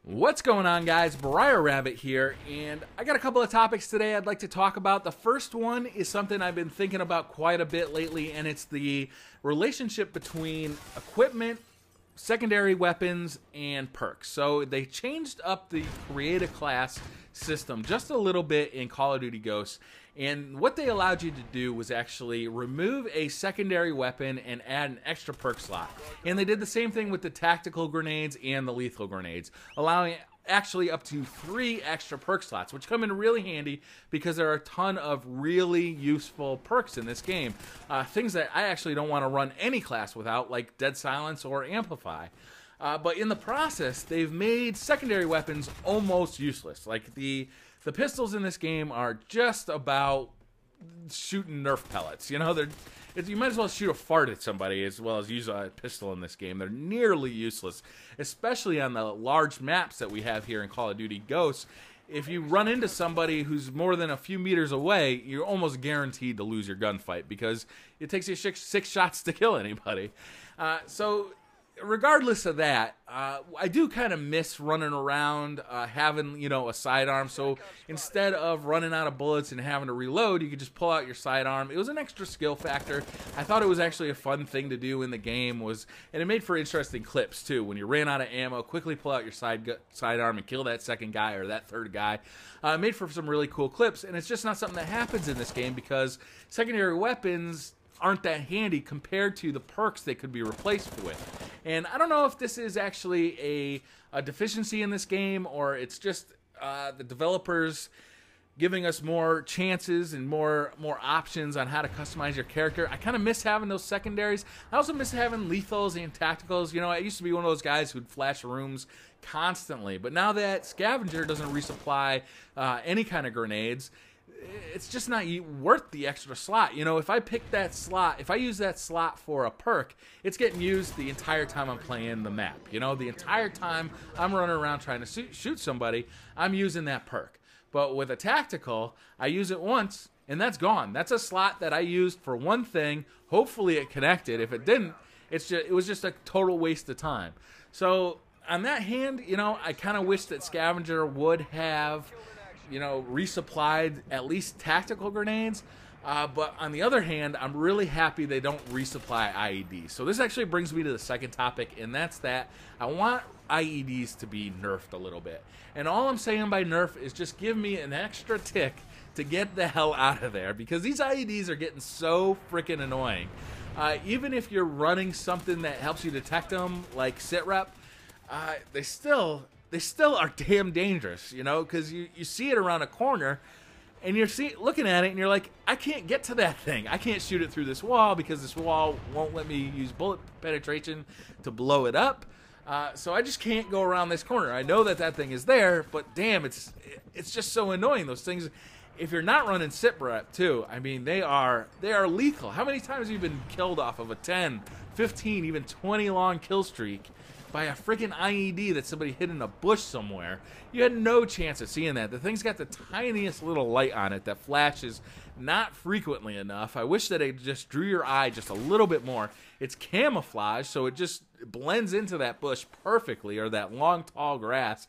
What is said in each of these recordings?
What's going on, guys? BriarRabbit here, and I got a couple of topics today I'd like to talk about. The first one is something I've been thinking about quite a bit lately, and it's the relationship between equipment, secondary weapons, and perks. So they changed up the create a class system just a little bit in Call of Duty Ghosts, and what they allowed you to do was actually remove a secondary weapon and add an extra perk slot. And they did the same thing with the tactical grenades and the lethal grenades, allowing actually up to 3 extra perk slots, which come in really handy because there are a ton of really useful perks in this game. Things that I actually don't want to run any class without, like Dead Silence or Amplify. But in the process, they've made secondary weapons almost useless. Like the pistols in this game are just about shooting Nerf pellets. You know, you might as well shoot a fart at somebody as well as use a pistol in this game. They're nearly useless, especially on the large maps that we have here in Call of Duty Ghosts. If you run into somebody who's more than a few meters away, you're almost guaranteed to lose your gunfight because it takes you 6 shots to kill anybody. So regardless of that, I do kind of miss running around, having, you know, a sidearm. So instead of running out of bullets and having to reload, you could just pull out your sidearm. It was an extra skill factor. I thought it was actually a fun thing to do in the game, and it made for interesting clips too. When you ran out of ammo, quickly pull out your sidearm and kill that second guy or that third guy. It made for some really cool clips, and it's just not something that happens in this game because secondary weapons aren't that handy compared to the perks they could be replaced with. And I don't know if this is actually a deficiency in this game, or it's just the developers giving us more chances and more options on how to customize your character. I kind of miss having those secondaries. I also miss having lethals and tacticals. You know, I used to be one of those guys who'd flash rooms constantly, but now that Scavenger doesn't resupply any kind of grenades, it's just not worth the extra slot. You know, if I pick that slot, if I use that slot for a perk, it's getting used the entire time I'm playing the map. You know, the entire time I'm running around trying to shoot somebody, I'm using that perk. But with a tactical, I use it once, and that's gone. That's a slot that I used for one thing. Hopefully it connected. If it didn't, it was just a total waste of time. So on that hand, you know, I kind of wish that Scavenger would have, you know, resupplied at least tactical grenades. But on the other hand, I'm really happy they don't resupply I.E.D.s. So this actually brings me to the second topic, and that's that I want I.E.D.s to be nerfed a little bit. And all I'm saying by nerf is just give me an extra tick to get the hell out of there, because these I.E.D.s are getting so freaking annoying. Even if you're running something that helps you detect them, like SitRep, they still are damn dangerous, you know, because you see it around a corner, and you're looking at it, and you're like, I can't get to that thing. I can't shoot it through this wall because this wall won't let me use bullet penetration to blow it up. So I just can't go around this corner. I know that thing is there, but damn, it's just so annoying. Those things, if you're not running SitRep too, I mean, they are lethal. How many times have you been killed off of a 10, 15, even 20 long kill streak by a freaking I.E.D. that somebody hid in a bush somewhere? You had no chance of seeing that. The thing's got the tiniest little light on it that flashes not frequently enough. I wish that it just drew your eye just a little bit more. It's camouflage, so it just blends into that bush perfectly, or that long, tall grass.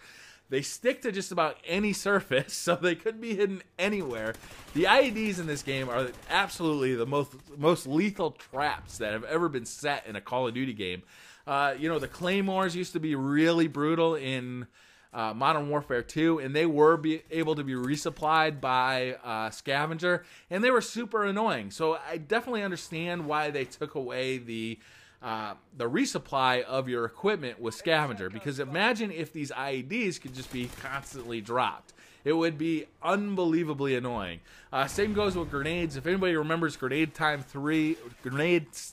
They stick to just about any surface, so they could be hidden anywhere. The I.E.D.s in this game are absolutely the most lethal traps that have ever been set in a Call of Duty game. You know, the Claymores used to be really brutal in Modern Warfare 2, and they were able to be resupplied by Scavenger, and they were super annoying. So I definitely understand why they took away the resupply of your equipment with Scavenger, because imagine if these I.E.D.s could just be constantly dropped. It would be unbelievably annoying. Same goes with grenades. If anybody remembers Grenades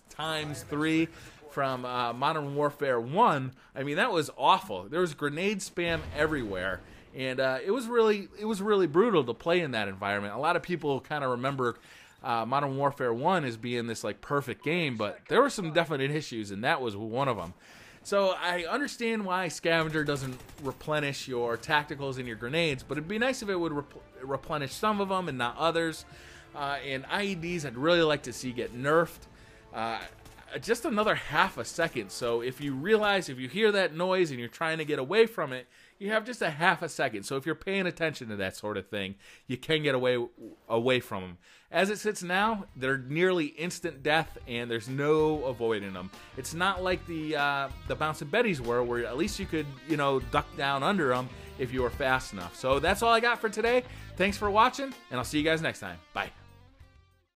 times 3 from Modern Warfare 1, I mean, that was awful. There was grenade spam everywhere, and it was really brutal to play in that environment. A lot of people kind of remember Modern Warfare 1 as being this like perfect game, but there were some definite issues, and that was one of them. So I understand why Scavenger doesn't replenish your tacticals and your grenades, but it'd be nice if it would replenish some of them and not others. And I.E.D.s I'd really like to see get nerfed. just another half a second. So if you hear that noise and you're trying to get away from it, you have just a half a second. So if you're paying attention to that sort of thing, you can get away from them. As it sits now, they're nearly instant death, and there's no avoiding them. It's not like the Bouncing Betties were, where at least you could, duck down under them if you were fast enough. So that's all I got for today. Thanks for watching, and I'll see you guys next time. Bye.